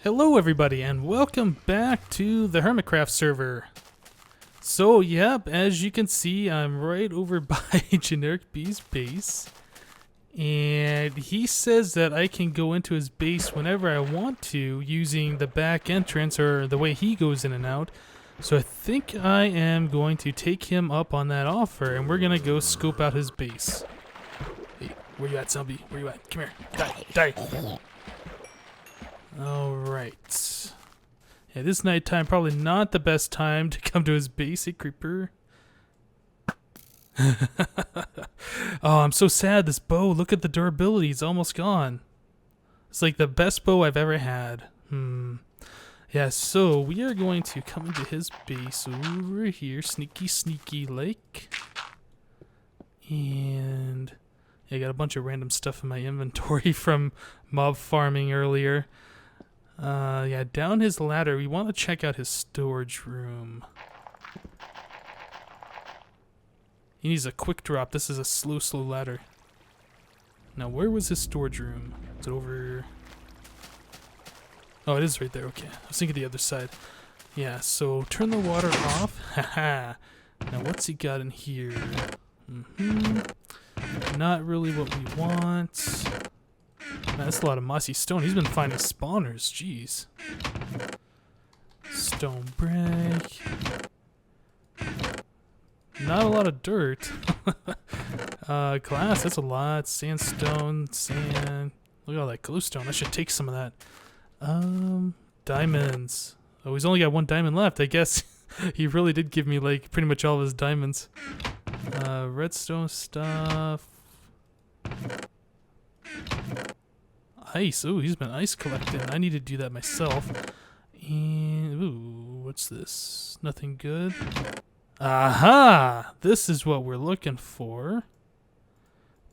Hello everybody and welcome back to the HermitCraft server. So yep, as you can see I'm right over by Generic B's base. And he says that I can go into his base whenever I want to using the back entrance or the way he goes in and out. So I think I am going to take him up on that offer and we're going to go scope out his base. Hey, where you at, zombie? Where you at? Come here. Die. Alright. Yeah, this nighttime probably not the best time to come to his base, hey creeper. Oh, I'm so sad. This bow, look at the durability, it's almost gone. It's like the best bow I've ever had. Yeah, so we are going to come into his base over here, sneaky like. And yeah, I got a bunch of random stuff in my inventory from mob farming earlier. Yeah, down his ladder, we want to check out his storage room. He needs a quick drop. This is a slow ladder. Now, where was his storage room? Is it over? Oh, it is right there. Okay. I was thinking the other side. Yeah, so turn the water off. Haha. Now, what's he got in here? Not really what we want. Man, that's a lot of mossy stone. He's been finding spawners. Jeez. Stone brick. Not a lot of dirt. Glass, that's a lot. Sandstone, sand. Look at all that glowstone. I should take some of that. Diamonds. Oh, he's only got one diamond left. I guess he really did give me like pretty much all of his diamonds. Redstone stuff. Ice. Ooh, he's been ice collecting. I need to do that myself. And ooh, what's this? Nothing good. Aha! This is what we're looking for.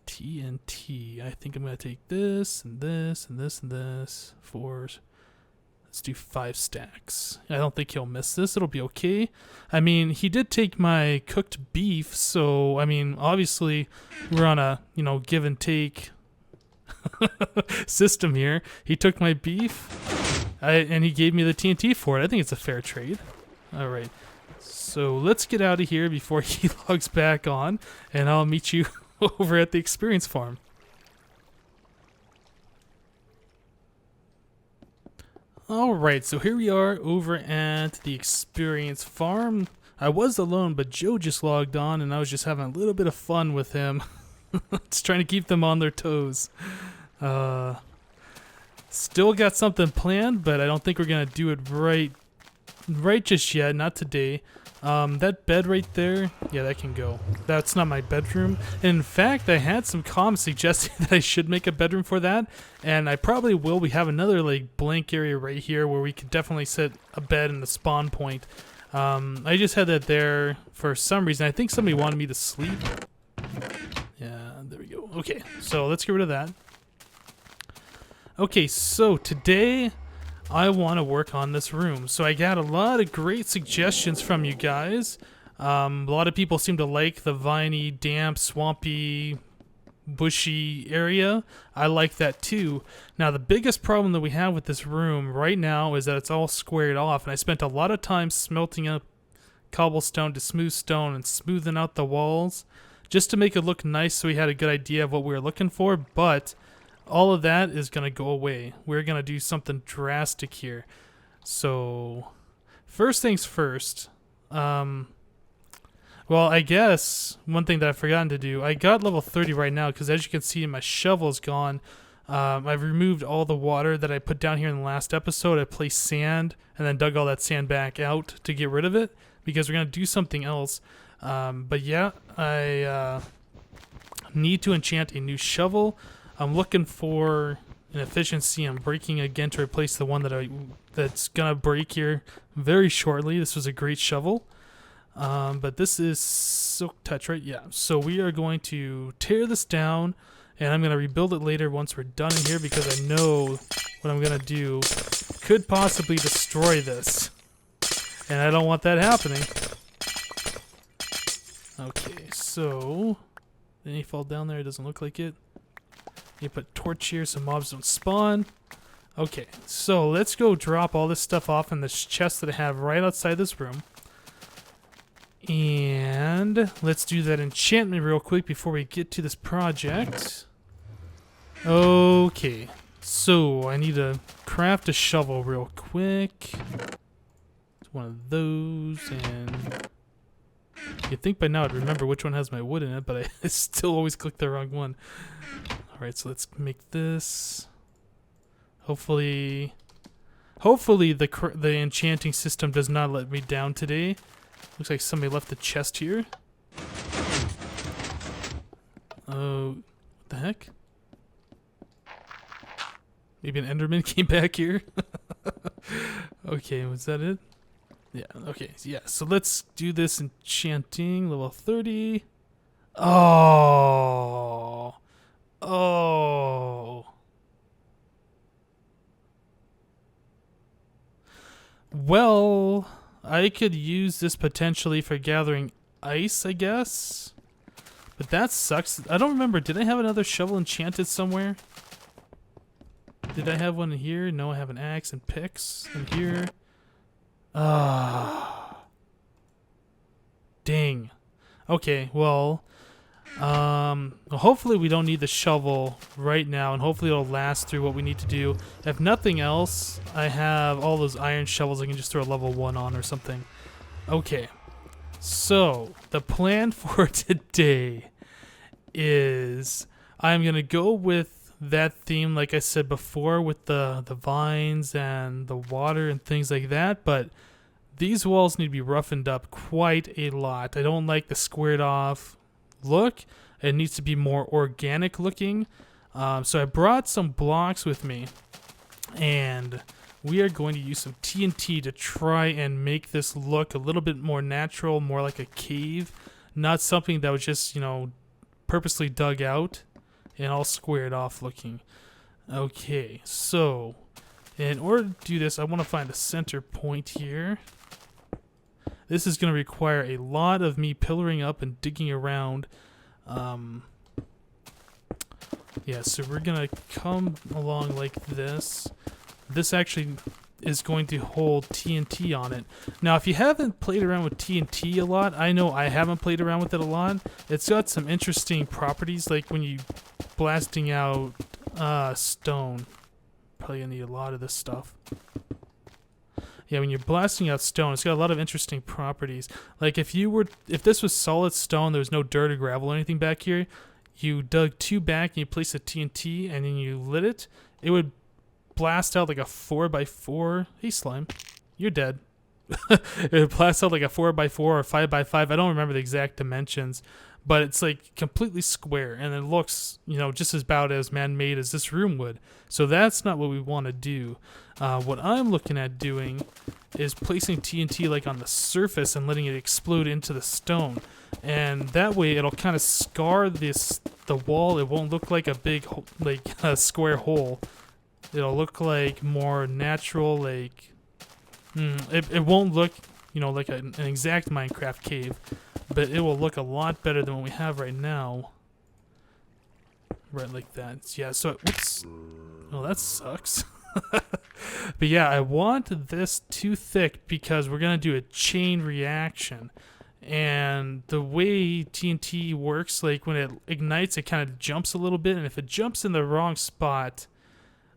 TNT. I think I'm gonna take this and this and this and this. Let's do 5 stacks. I don't think he'll miss this. It'll be okay. I mean, he did take my cooked beef, so I mean, obviously we're on a, give and take system here. He took my beef and he gave me the TNT for it. I think it's a fair trade. All right. So let's get out of here before he logs back on, and I'll meet you over at the experience farm. Alright, so here we are over at the experience farm. I was alone, but Joe just logged on, and I was just having a little bit of fun with him. Just trying to keep them on their toes. Still got something planned, but I don't think we're going to do it right just yet, not today. That bed right there, yeah, that can go. That's not my bedroom. In fact, I had some comments suggesting that I should make a bedroom for that, and I probably will. We have another like blank area right here where we could definitely set a bed in the spawn point. I just had that there for some reason. I think somebody wanted me to sleep. Yeah, there we go. Okay, so let's get rid of that. Okay, so today I want to work on this room. So I got a lot of great suggestions from you guys. A lot of people seem to like the viney, damp, swampy, bushy area. I like that too. Now the biggest problem that we have with this room right now is that it's all squared off, and I spent a lot of time smelting up cobblestone to smooth stone and smoothing out the walls just to make it look nice so we had a good idea of what we were looking for, but all of that is going to go away. We're going to do something drastic here. So, first things first. Well, I guess one thing that I've forgotten to do, I got level 30 right now because as you can see, my shovel's gone. I've removed all the water that I put down here in the last episode. I placed sand and then dug all that sand back out to get rid of it because we're going to do something else. But yeah, I need to enchant a new shovel. I'm looking for an efficiency on breaking again to replace the one that's gonna break here very shortly. This was a great shovel, but this is silk touch, right? Yeah. So we are going to tear this down, and I'm gonna rebuild it later once we're done in here because I know what I'm gonna do could possibly destroy this, and I don't want that happening. Okay, so did he fall down there? It doesn't look like it. You put torch here so mobs don't spawn. Okay, so let's go drop all this stuff off in this chest that I have right outside this room. And let's do that enchantment real quick before we get to this project. Okay, so I need to craft a shovel real quick. It's one of those, and you'd think by now I'd remember which one has my wood in it, but I still always click the wrong one. Alright, so let's make this. Hopefully the enchanting system does not let me down today. Looks like somebody left the chest here. Oh, what the heck? Maybe an Enderman came back here? Okay, was that it? Yeah, okay, yeah, so let's do this enchanting, level 30. Oh! Oh! Well, I could use this potentially for gathering ice, I guess. But that sucks. I don't remember. Did I have another shovel enchanted somewhere? Did I have one in here? No, I have an axe and picks in here. Ah. Dang. Okay, well, hopefully we don't need the shovel right now, and hopefully it'll last through what we need to do. If nothing else, I have all those iron shovels I can just throw a level 1 on or something. Okay, so the plan for today is I'm gonna go with that theme like I said before, with the vines and the water and things like that, but these walls need to be roughened up quite a lot. I don't like the squared off look. It needs to be more organic looking. So I brought some blocks with me, and we are going to use some TNT to try and make this look a little bit more natural, more like a cave, not something that was just, you know, purposely dug out and all squared off looking. Okay, so in order to do this, I want to find a center point here. This is going to require a lot of me pillaring up and digging around. Yeah, so we're going to come along like this. This actually is going to hold TNT on it. Now, if you haven't played around with TNT a lot, I know I haven't played around with it a lot. It's got some interesting properties, like when you blasting out stone. Probably gonna need a lot of this stuff. Yeah, when you're blasting out stone, it's got a lot of interesting properties. Like if this was solid stone, there was no dirt or gravel or anything back here, you dug 2 back and you placed a TNT and then you lit it, it would blast out like a 4x4. Hey slime, you're dead. It would blast out like a 4x4 or 5x5. I don't remember the exact dimensions, but it's like completely square and it looks, you know, just as about as man-made as this room would. So that's not what we want to do. What I'm looking at doing is placing TNT like on the surface and letting it explode into the stone, and that way it'll kind of scar the wall. It won't look like a big like a square hole. It'll look like more natural, like it won't look, you know, like an exact Minecraft cave, but it will look a lot better than what we have right now. Right, like that. Yeah, so oops. Oh, that sucks. But yeah, I want this too thick because we're gonna do a chain reaction, and the way TNT works, like when it ignites, it kind of jumps a little bit, and if it jumps in the wrong spot,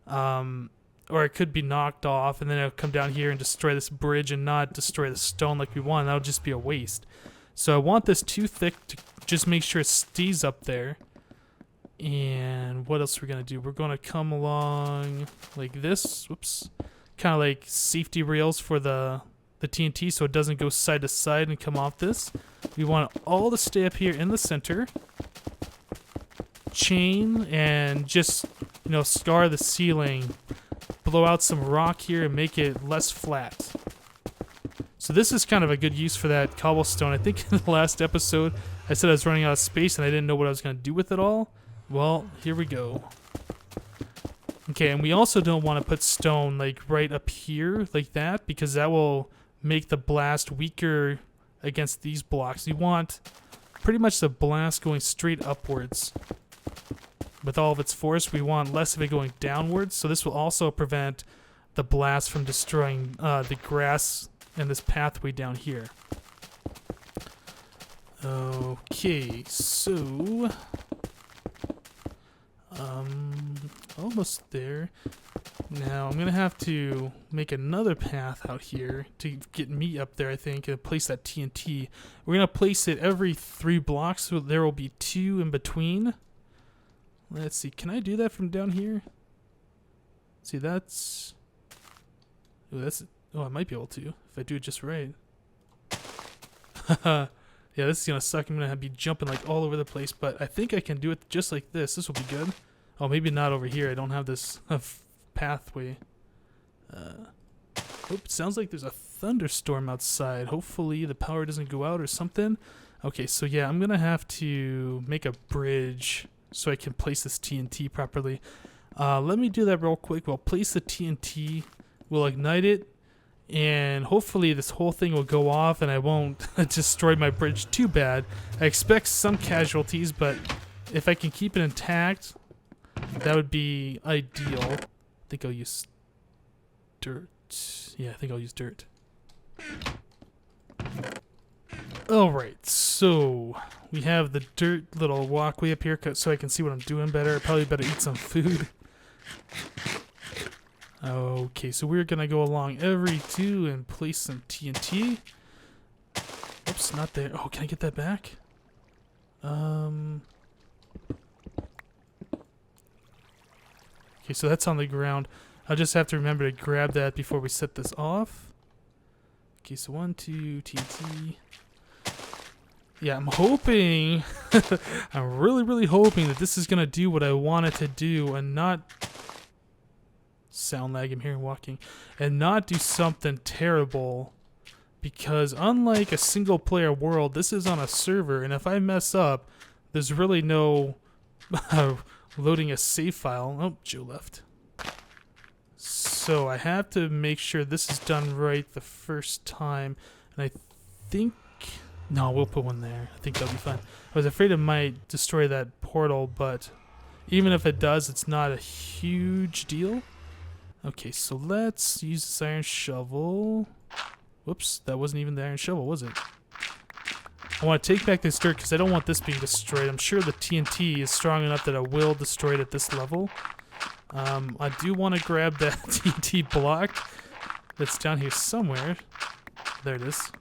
or it could be knocked off, and then it'll come down here and destroy this bridge and not destroy the stone like we want. That'll just be a waste. So I want this too thick to just make sure it stays up there. And what else are we going to do? We're going to come along like this. Whoops. Kind of like safety rails for the TNT so it doesn't go side to side and come off this. We want it all to stay up here in the center. Chain and just, you know, scar the ceiling. Blow out some rock here and make it less flat. So this is kind of a good use for that cobblestone. I think in the last episode I said I was running out of space and I didn't know what I was going to do with it all. Well, here we go. Okay, and we also don't want to put stone like right up here like that, because that will make the blast weaker against these blocks. You want pretty much the blast going straight upwards. with all of its force. We want less of it going downwards, so this will also prevent the blast from destroying the grass and this pathway down here. Okay, so almost there. Now I'm gonna have to make another path out here to get me up there, I think, and place that TNT. We're gonna place it every 3 blocks, so there will be 2 in between. Let's see, can I do that from down here? See, that's... Oh, I might be able to, if I do it just right. Yeah, this is gonna suck. I'm gonna be jumping like all over the place, but I think I can do it just like this. This will be good. Oh, maybe not over here. I don't have this pathway. Sounds like there's a thunderstorm outside. Hopefully the power doesn't go out or something. Okay, so yeah, I'm gonna have to make a bridge so I can place this TNT properly. Let me do that real quick. We'll place the TNT, we'll ignite it, and hopefully this whole thing will go off and I won't destroy my bridge too bad. I expect some casualties, but if I can keep it intact, that would be ideal. I think I'll use dirt. Yeah, I think I'll use dirt. Alright, so we have the dirt little walkway up here so I can see what I'm doing better. I probably better eat some food. Okay, so we're gonna go along every 2 and place some TNT. Oops, not there. Oh, can I get that back? Okay, so that's on the ground. I'll just have to remember to grab that before we set this off. Okay, so 1, 2, TNT. Yeah, I'm hoping, I'm really hoping that this is gonna do what I want it to do and not sound lag. I'm hearing walking, and not do something terrible, because unlike a single player world, this is on a server, and if I mess up, there's really no loading a save file. Oh, Joe left. So I have to make sure this is done right the first time, and I think, no, we'll put one there. I think that'll be fine. I was afraid it might destroy that portal, but even if it does, it's not a huge deal. Okay, so let's use this iron shovel. Whoops, that wasn't even the iron shovel, was it? I want to take back this dirt because I don't want this being destroyed. I'm sure the TNT is strong enough that it will destroy it at this level. I do want to grab that TNT block that's down here somewhere. There it is.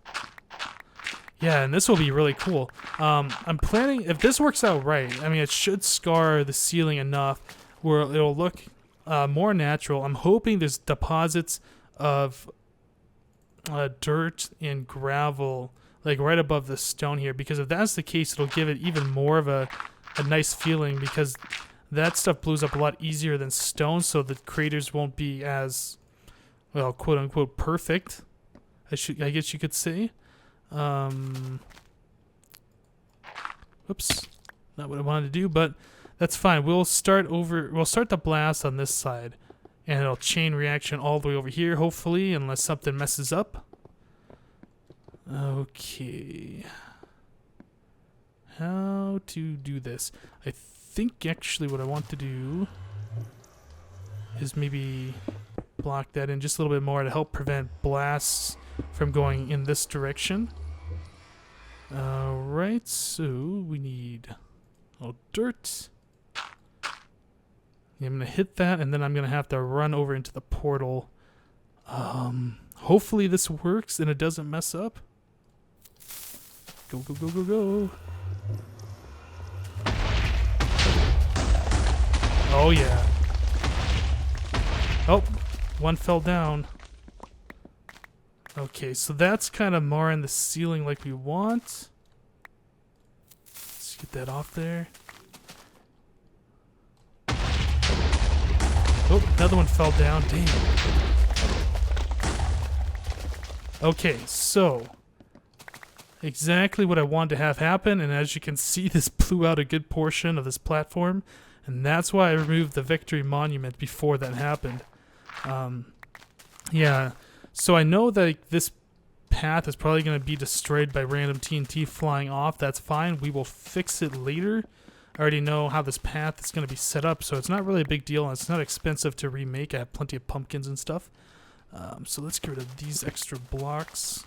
Yeah, and this will be really cool. I'm planning, if this works out right, I mean, it should scar the ceiling enough where it'll look more natural. I'm hoping there's deposits of dirt and gravel like right above the stone here, because if that's the case, it'll give it even more of a nice feeling, because that stuff blows up a lot easier than stone, so the craters won't be as, well, quote unquote perfect, I guess you could say. Oops, not what I wanted to do, but that's fine. We'll start the blast on this side, and it'll chain reaction all the way over here, hopefully, unless something messes up. Okay. How to do this? I think actually what I want to do is maybe block that in just a little bit more to help prevent blasts from going in this direction. Alright, so we need dirt. Yeah, I'm going to hit that, and then I'm going to have to run over into the portal. Hopefully this works and it doesn't mess up. Go, go, go, go, go. Oh, yeah. Oh, one fell down. Okay, so that's kind of more in the ceiling like we want. Let's get that off there. Oh, another one fell down. Dang. Okay, so exactly what I wanted to have happen, and as you can see, this blew out a good portion of this platform, and that's why I removed the victory monument before that happened. Yeah, so I know that this path is probably going to be destroyed by random TNT flying off. That's fine. We will fix it later. I already know how this path is going to be set up, so it's not really a big deal, and it's not expensive to remake. I have plenty of pumpkins and stuff. So let's get rid of these extra blocks.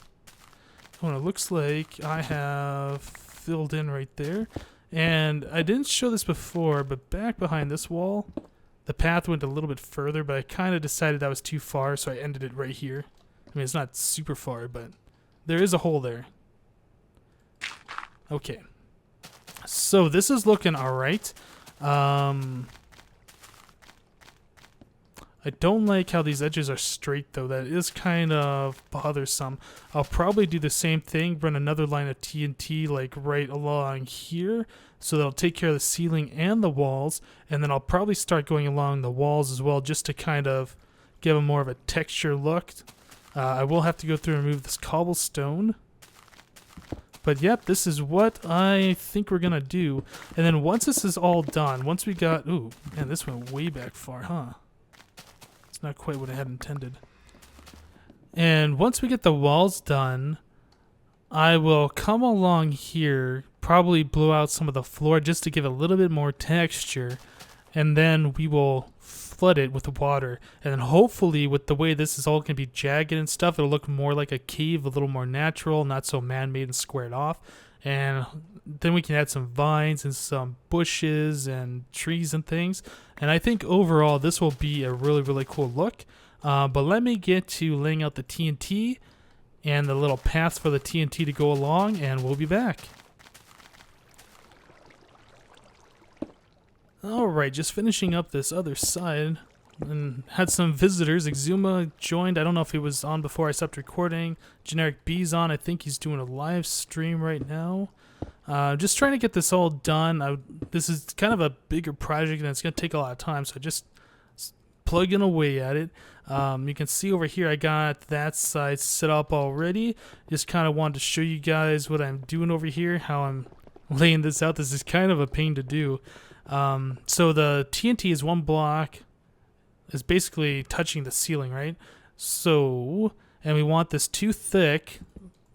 Oh, it looks like I have filled in right there. And I didn't show this before, but back behind this wall, the path went a little bit further, but I kind of decided that was too far, so I ended it right here. I mean, it's not super far, but there is a hole there. Okay. So this is looking alright. I don't like how these edges are straight, though. That is kind of bothersome. I'll probably do the same thing, run another line of TNT like right along here, so that'll take care of the ceiling and the walls, and then I'll probably start going along the walls as well, just to kind of give them more of a texture look. I will have to go through and remove this cobblestone. But yep, this is what I think we're gonna do. And then once this is all done, once we got... Ooh, man, this went way back far, huh? Not quite what I had intended. And once we get the walls done, I will come along here, probably blow out some of the floor just to give a little bit more texture, and then we will flood it with water. And then hopefully, with the way this is all going to be jagged and stuff, it'll look more like a cave, a little more natural, not so man-made and squared off. And then we can add some vines and some bushes and trees and things. And I think overall this will be a really, really cool look. But let me get to laying out the TNT and the little paths for the TNT to go along, and we'll be back. Alright, just finishing up this other side. And had some visitors. Exuma joined. I don't know if he was on before I stopped recording. Generic B's on. I think he's doing a live stream right now. Just trying to get this all done. This is kind of a bigger project and it's going to take a lot of time, so just plugging away at it. You can see over here I got that side set up already. Just kind of wanted to show you guys what I'm doing over here, how I'm laying this out. This is kind of a pain to do. So the TNT is one block. Is basically touching the ceiling, right? So, and we want this too thick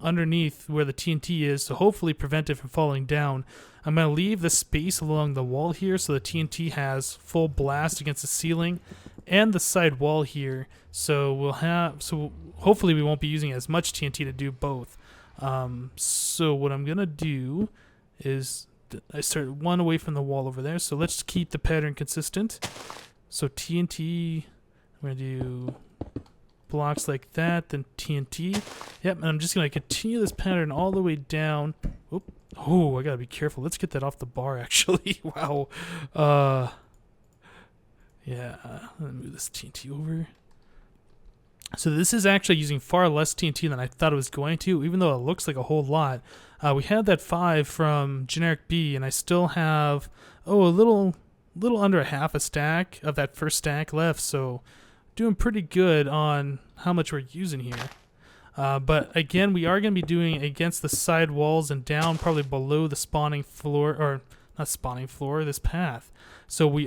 underneath where the TNT is to hopefully prevent it from falling down. I'm going to leave the space along the wall here so the TNT has full blast against the ceiling and the side wall here. So hopefully we won't be using as much TNT to do both. So what I'm going to do is I start one away from the wall over there. So let's keep the pattern consistent. So TNT, I'm going to do blocks like that, then TNT. Yep, and I'm just going to continue this pattern all the way down. Oop. Oh, I got to be careful. Let's get that off the bar, actually. Wow. Yeah, let me move this TNT over. So this is actually using far less TNT than I thought it was going to, even though it looks like a whole lot. We had that 5 from Generic B, and I still have, a little under a half a stack of that first stack left, so doing pretty good on how much we're using here. But again, we are going to be doing against the side walls and down probably below the spawning floor, or not spawning floor, this path. So we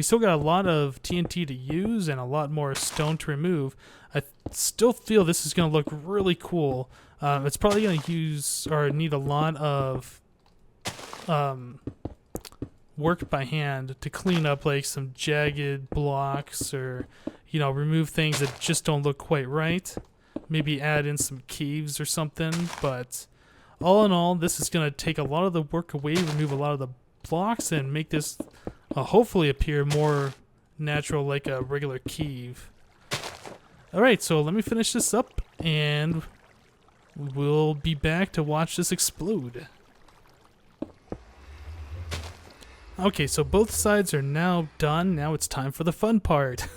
still got a lot of TNT to use and a lot more stone to remove. I still feel this is going to look really cool. It's probably going to need a lot of work by hand to clean up like some jagged blocks, or remove things that just don't look quite right. Maybe add in some caves or something. But all in all, this is going to take a lot of the work away, remove a lot of the blocks, and make this hopefully appear more natural, like a regular cave. Alright, so let me finish this up and we'll be back to watch this explode. Okay, so both sides are now done. Now it's time for the fun part.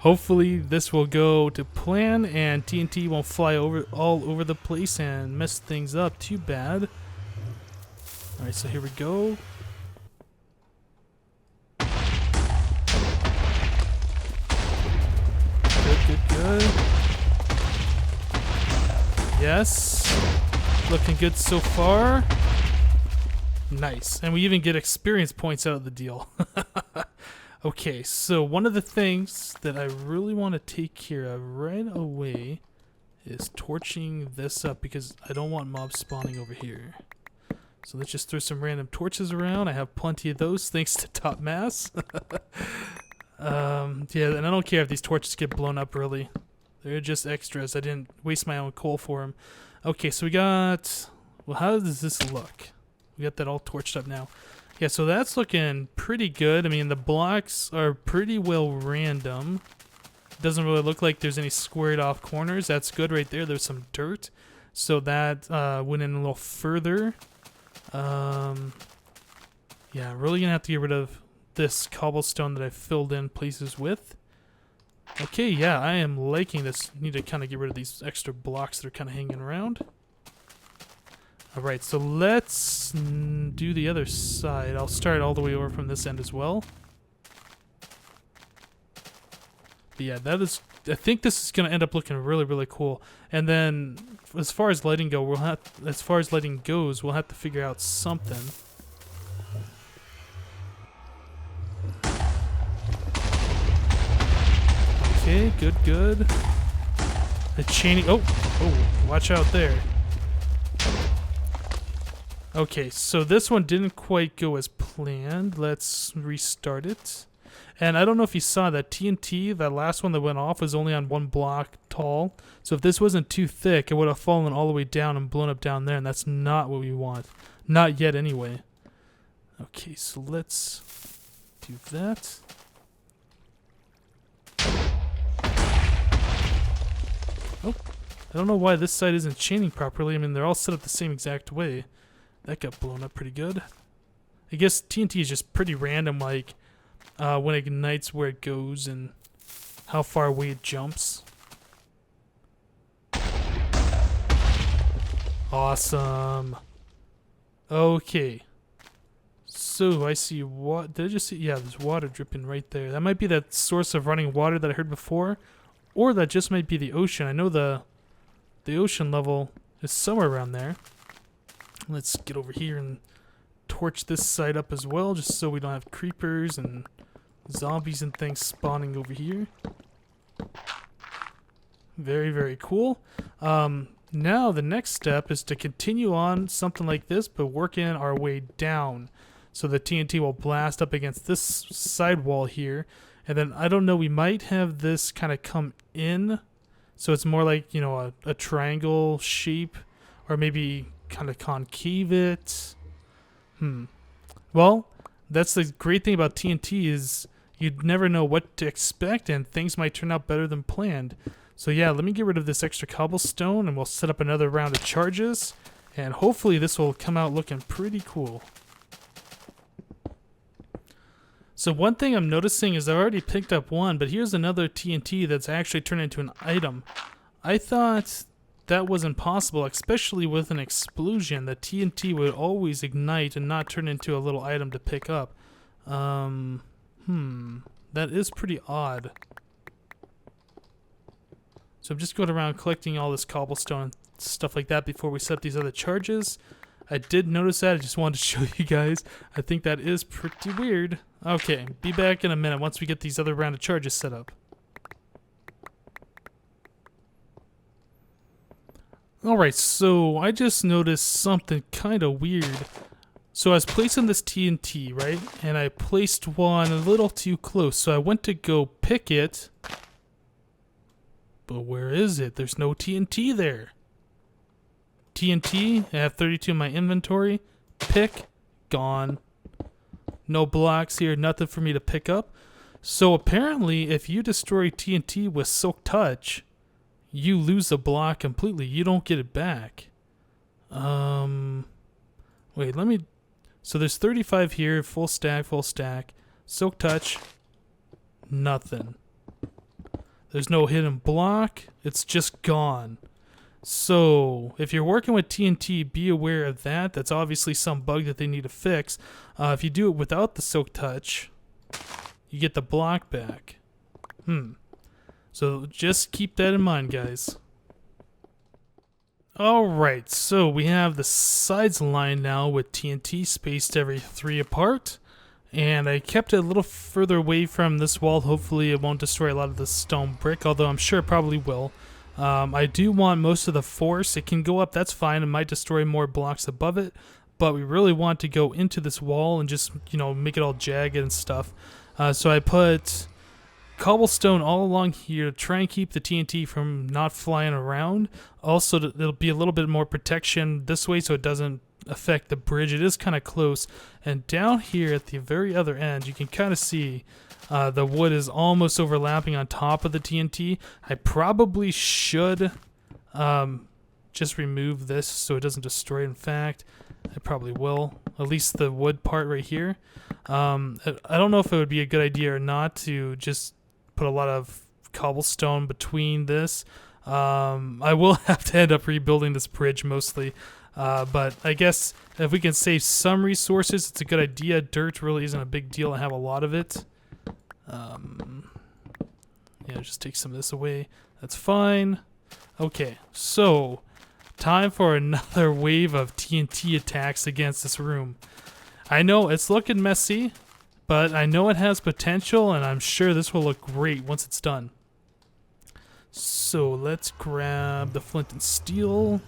Hopefully this will go to plan and TNT won't fly all over the place and mess things up too bad. Alright, so here we go. Good. Yes. Looking good so far. Nice. And we even get experience points out of the deal. Okay, so one of the things that I really want to take care of right away is torching this up because I don't want mobs spawning over here. So let's just throw some random torches around. I have plenty of those thanks to Top Mass. Yeah, and I don't care if these torches get blown up really. They're just extras. I didn't waste my own coal for them. Okay, so we got... Well, how does this look? We got that all torched up now. Yeah, so that's looking pretty good. I mean, the blocks are pretty well random. Doesn't really look like there's any squared off corners. That's good right there. There's some dirt. So that went in a little further. Yeah, really gonna have to get rid of this cobblestone that I filled in places with. Okay, yeah, I am liking this. Need to kind of get rid of these extra blocks that are kind of hanging around. Alright, so let's do the other side. I'll start all the way over from this end as well. But yeah, that is... I think this is going to end up looking really, really cool. And then, as far as lighting goes, we'll have to figure out something. Okay, good, good. The chaining... Oh, watch out there. Okay, so this one didn't quite go as planned. Let's restart it. And I don't know if you saw that TNT, that last one that went off, was only on 1 block tall. So if this wasn't too thick, it would have fallen all the way down and blown up down there, and that's not what we want. Not yet, anyway. Okay, so let's do that. Oh, I don't know why this side isn't chaining properly. I mean, they're all set up the same exact way. That got blown up pretty good. I guess TNT is just pretty random, like when it ignites, where it goes, and how far away it jumps. Awesome. Okay. So I see what did I just see? Yeah, there's water dripping right there. That might be that source of running water that I heard before, or that just might be the ocean. I know the ocean level is somewhere around there. Let's get over here and torch this side up as well, just so we don't have creepers and zombies and things spawning over here. Very, very cool. Now the next step is to continue on something like this, but working our way down. So the TNT will blast up against this side wall here. And then, I don't know, we might have this kind of come in. So it's more like, you know, a triangle shape. Or maybe kind of concave it. Well, that's the great thing about TNT is you'd never know what to expect, and things might turn out better than planned. So yeah, let me get rid of this extra cobblestone, and we'll set up another round of charges, and hopefully this will come out looking pretty cool. So one thing I'm noticing is I already picked up one, but here's another TNT that's actually turned into an item. I thought that wasn't possible, especially with an explosion. The TNT would always ignite and not turn into a little item to pick up. That is pretty odd. So I'm just going around collecting all this cobblestone and stuff like that before we set up these other charges. I did notice that. I just wanted to show you guys. I think that is pretty weird. Okay, be back in a minute once we get these other round of charges set up. Alright, so I just noticed something kind of weird. So I was placing this TNT, right? And I placed one a little too close. So I went to go pick it. But where is it? There's no TNT there. TNT, I have 32 in my inventory. Pick, gone. No blocks here, nothing for me to pick up. So apparently, if you destroy TNT with Silk Touch, you lose the block completely. You don't get it back. Wait, let me... So there's 35 here, full stack, full stack. Silk Touch, nothing. There's no hidden block. It's just gone. So if you're working with TNT, be aware of that. That's obviously some bug that they need to fix. If you do it without the Silk Touch, you get the block back. So just keep that in mind, guys. Alright, so we have the sides lined now with TNT spaced every 3 apart. And I kept it a little further away from this wall. Hopefully it won't destroy a lot of the stone brick, although I'm sure it probably will. I do want most of the force. It can go up, that's fine. It might destroy more blocks above it. but we really want to go into this wall and just, you know, make it all jagged and stuff. So I put cobblestone all along here to try and keep the TNT from not flying around. Also, there'll be a little bit more protection this way so it doesn't affect the bridge. It is kind of close. And down here at the very other end, you can kind of see the wood is almost overlapping on top of the TNT. I probably should just remove this so it doesn't destroy it. In fact, I probably will. At least the wood part right here. I don't know if it would be a good idea or not to just put a lot of cobblestone between this. I will have to end up rebuilding this bridge mostly. But I guess if we can save some resources, it's a good idea. Dirt really isn't a big deal. I have a lot of it. Yeah, just take some of this away. That's fine. Okay, so time for another wave of TNT attacks against this room. I know it's looking messy, but I know it has potential, and I'm sure this will look great once it's done. So let's grab the flint and steel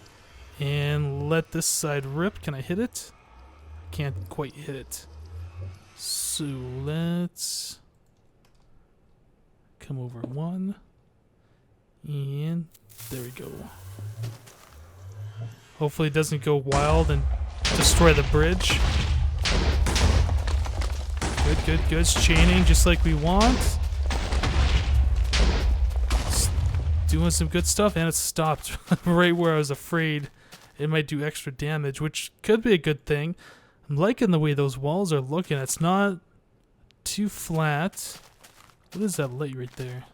and let this side rip. Can I hit it? Can't quite hit it. So let's come over one, and there we go. Hopefully it doesn't go wild and destroy the bridge. Good, good, good. It's chaining just like we want. It's doing some good stuff, and it stopped right where I was afraid it might do extra damage, which could be a good thing. I'm liking the way those walls are looking. It's not too flat. What is that light right there?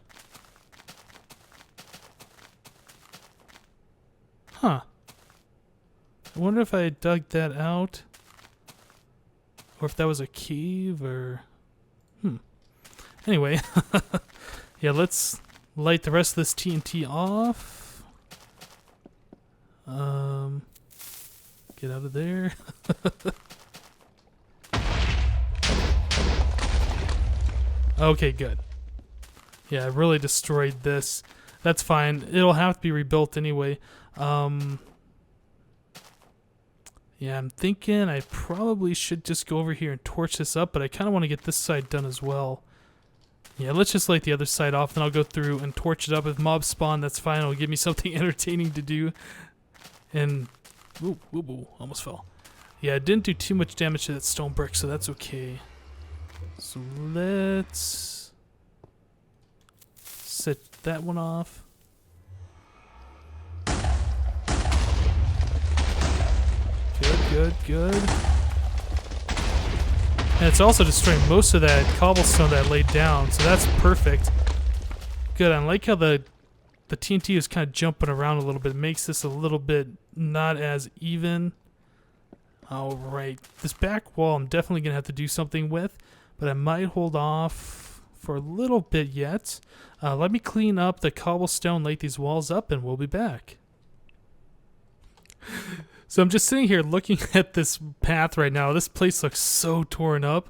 Huh. I wonder if I dug that out, or if that was a cave, or anyway. Yeah, let's light the rest of this TNT off. Get out of there. Okay, good. Yeah, I really destroyed this. That's fine. It'll have to be rebuilt anyway. Yeah, I'm thinking I probably should just go over here and torch this up, but I kind of want to get this side done as well. Yeah, let's just light the other side off, then I'll go through and torch it up. If mobs spawn, that's fine. It'll give me something entertaining to do. And, ooh, almost fell. Yeah, it didn't do too much damage to that stone brick, so that's okay. So let's set that one off. Good. And it's also destroying most of that cobblestone that I laid down, so that's perfect. Good. I like how the TNT is kind of jumping around a little bit. It makes this a little bit not as even. Alright. This back wall I'm definitely going to have to do something with, but I might hold off for a little bit yet. Let me clean up the cobblestone, light these walls up, and we'll be back. So I'm just sitting here looking at this path right now. This place looks so torn up.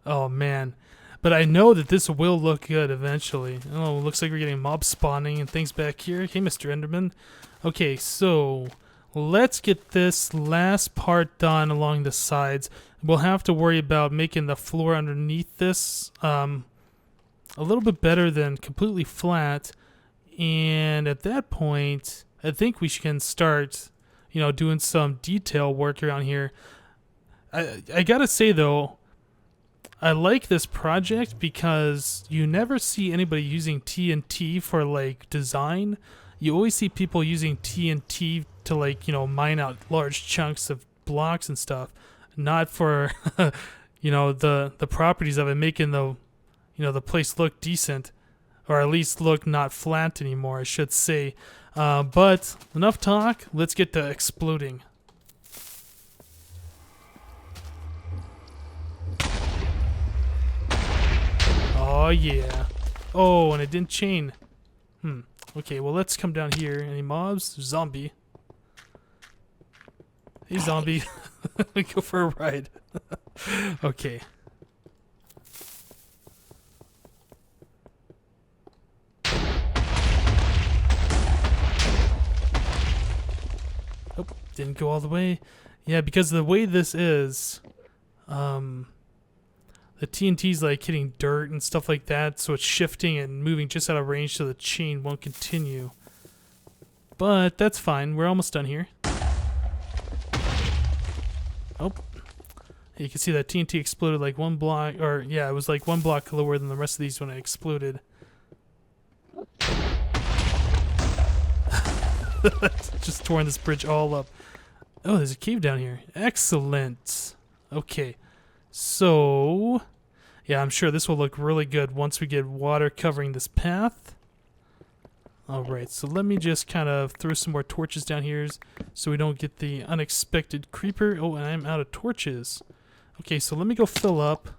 Oh, man. But I know that this will look good eventually. Oh, looks like we're getting mob spawning and things back here. Hey, Mr. Enderman. Okay, so let's get this last part done along the sides. We'll have to worry about making the floor underneath this a little bit better than completely flat. And at that point, I think we can start, you know, doing some detail work around here. I gotta say though, I like this project because you never see anybody using TNT for like design. You always see people using TNT to like, you know, mine out large chunks of blocks and stuff, not for you know, the properties of it, making the, you know, the place look decent, or at least look not flat anymore, I should say. But enough talk, let's get to exploding. Oh yeah. Oh, and it didn't chain. Okay, well let's come down here. Any mobs? Zombie. Hey zombie. Go for a ride. Okay. Oh, didn't go all the way. Yeah, because the way this is, the TNT's like hitting dirt and stuff like that, so it's shifting and moving just out of range so the chain won't continue. But that's fine, we're almost done here. Oh. You can see that TNT exploded like one block, or yeah, it was like one block lower than the rest of these when it exploded. Just torn this bridge all up. Oh, there's a cave down here. Excellent. Okay. So, yeah, I'm sure this will look really good once we get water covering this path. Alright, so let me just kind of throw some more torches down here so we don't get the unexpected creeper. Oh, and I'm out of torches. Okay, so let me go fill up.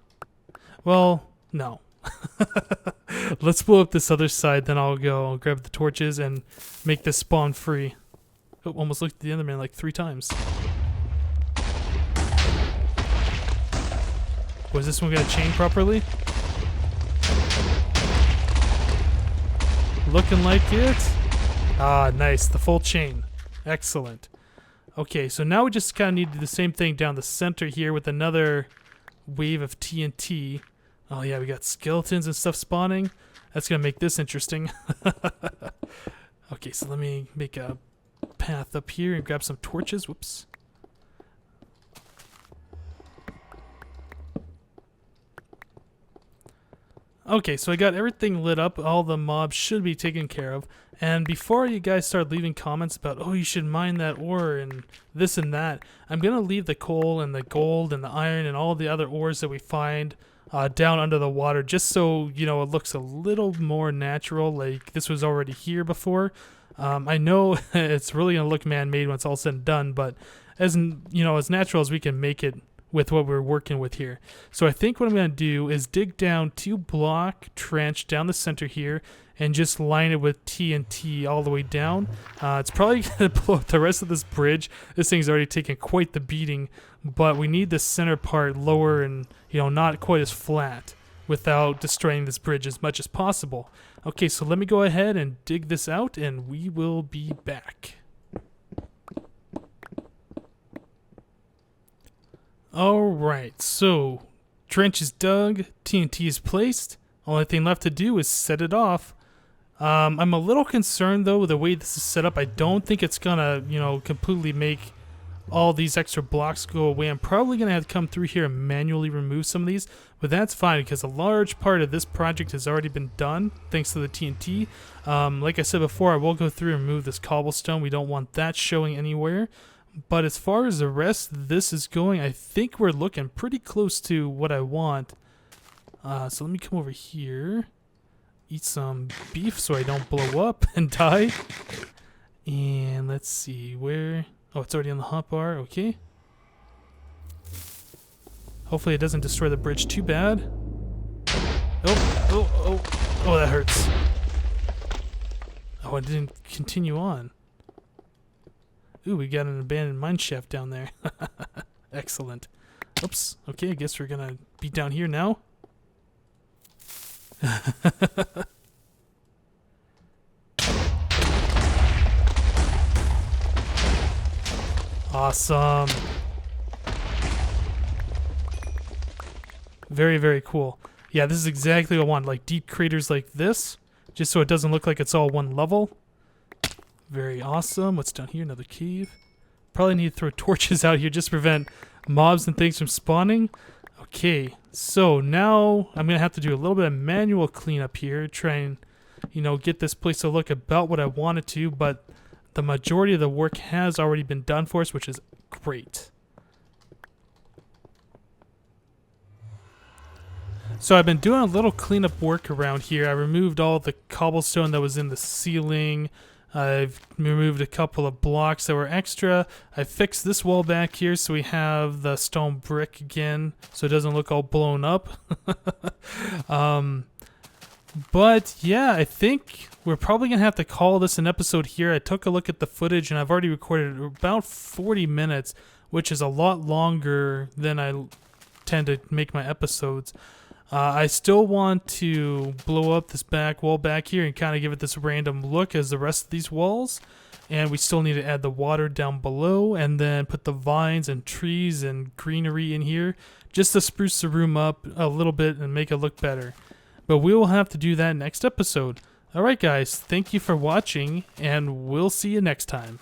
Well, no. Let's blow up this other side, then I'll go grab the torches and make this spawn free. Oh, almost looked at the Enderman like 3 times. Was this one gonna chain properly? Looking like it. Ah, nice. The full chain. Excellent. Okay, so now we just kind of need to do the same thing down the center here with another wave of TNT. Oh yeah, we got skeletons and stuff spawning. That's gonna make this interesting. Okay, so let me make a path up here and grab some torches. Whoops. Okay, so I got everything lit up. All the mobs should be taken care of. And before you guys start leaving comments about, oh, you should mine that ore and this and that, I'm going to leave the coal and the gold and the iron and all the other ores that we find down under the water, just so, you know, it looks a little more natural, like this was already here before. I know it's really going to look man-made when it's all said and done, but as, you know, as natural as we can make it with what we're working with here. So I think what I'm going to do is dig down 2-block trench down the center here and just line it with TNT all the way down. It's probably going to blow up the rest of this bridge. This thing's already taken quite the beating, but we need the center part lower and, you know, not quite as flat without destroying this bridge as much as possible. Okay, so let me go ahead and dig this out and we will be back. Alright, so trench is dug, TNT is placed. Only thing left to do is set it off. I'm a little concerned though with the way this is set up. I don't think it's gonna, you know, completely make all these extra blocks go away. I'm probably gonna have to come through here and manually remove some of these, but that's fine because a large part of this project has already been done thanks to the TNT. Like I said before, I will go through and remove this cobblestone. We don't want that showing anywhere. But as far as the rest of this is going, I think we're looking pretty close to what I want. So let me come over here, eat some beef so I don't blow up and die. And let's see, where... Oh, it's already on the hotbar, okay. Hopefully it doesn't destroy the bridge too bad. Oh, that hurts. Oh, it didn't continue on. Ooh, we got an abandoned mine shaft down there. Excellent. Oops. Okay, I guess we're gonna be down here now. Awesome. Very, very cool. Yeah, this is exactly what I want. Like deep craters like this, just so it doesn't look like it's all one level. Very awesome. What's down here? Another cave. Probably need to throw torches out here just to prevent mobs and things from spawning. Okay, so now I'm going to have to do a little bit of manual cleanup here. Try and, you know, get this place to look about what I want it to. But the majority of the work has already been done for us, which is great. So I've been doing a little cleanup work around here. I removed all the cobblestone that was in the ceiling. I've removed a couple of blocks that were extra. I fixed this wall back here so we have the stone brick again so it doesn't look all blown up. But yeah, I think we're probably going to have to call this an episode here. I took a look at the footage and I've already recorded about 40 minutes, which is a lot longer than I tend to make my episodes. I still want to blow up this back wall back here and kind of give it this random look as the rest of these walls. And we still need to add the water down below and then put the vines and trees and greenery in here just to spruce the room up a little bit and make it look better. But we will have to do that next episode. Alright guys, thank you for watching and we'll see you next time.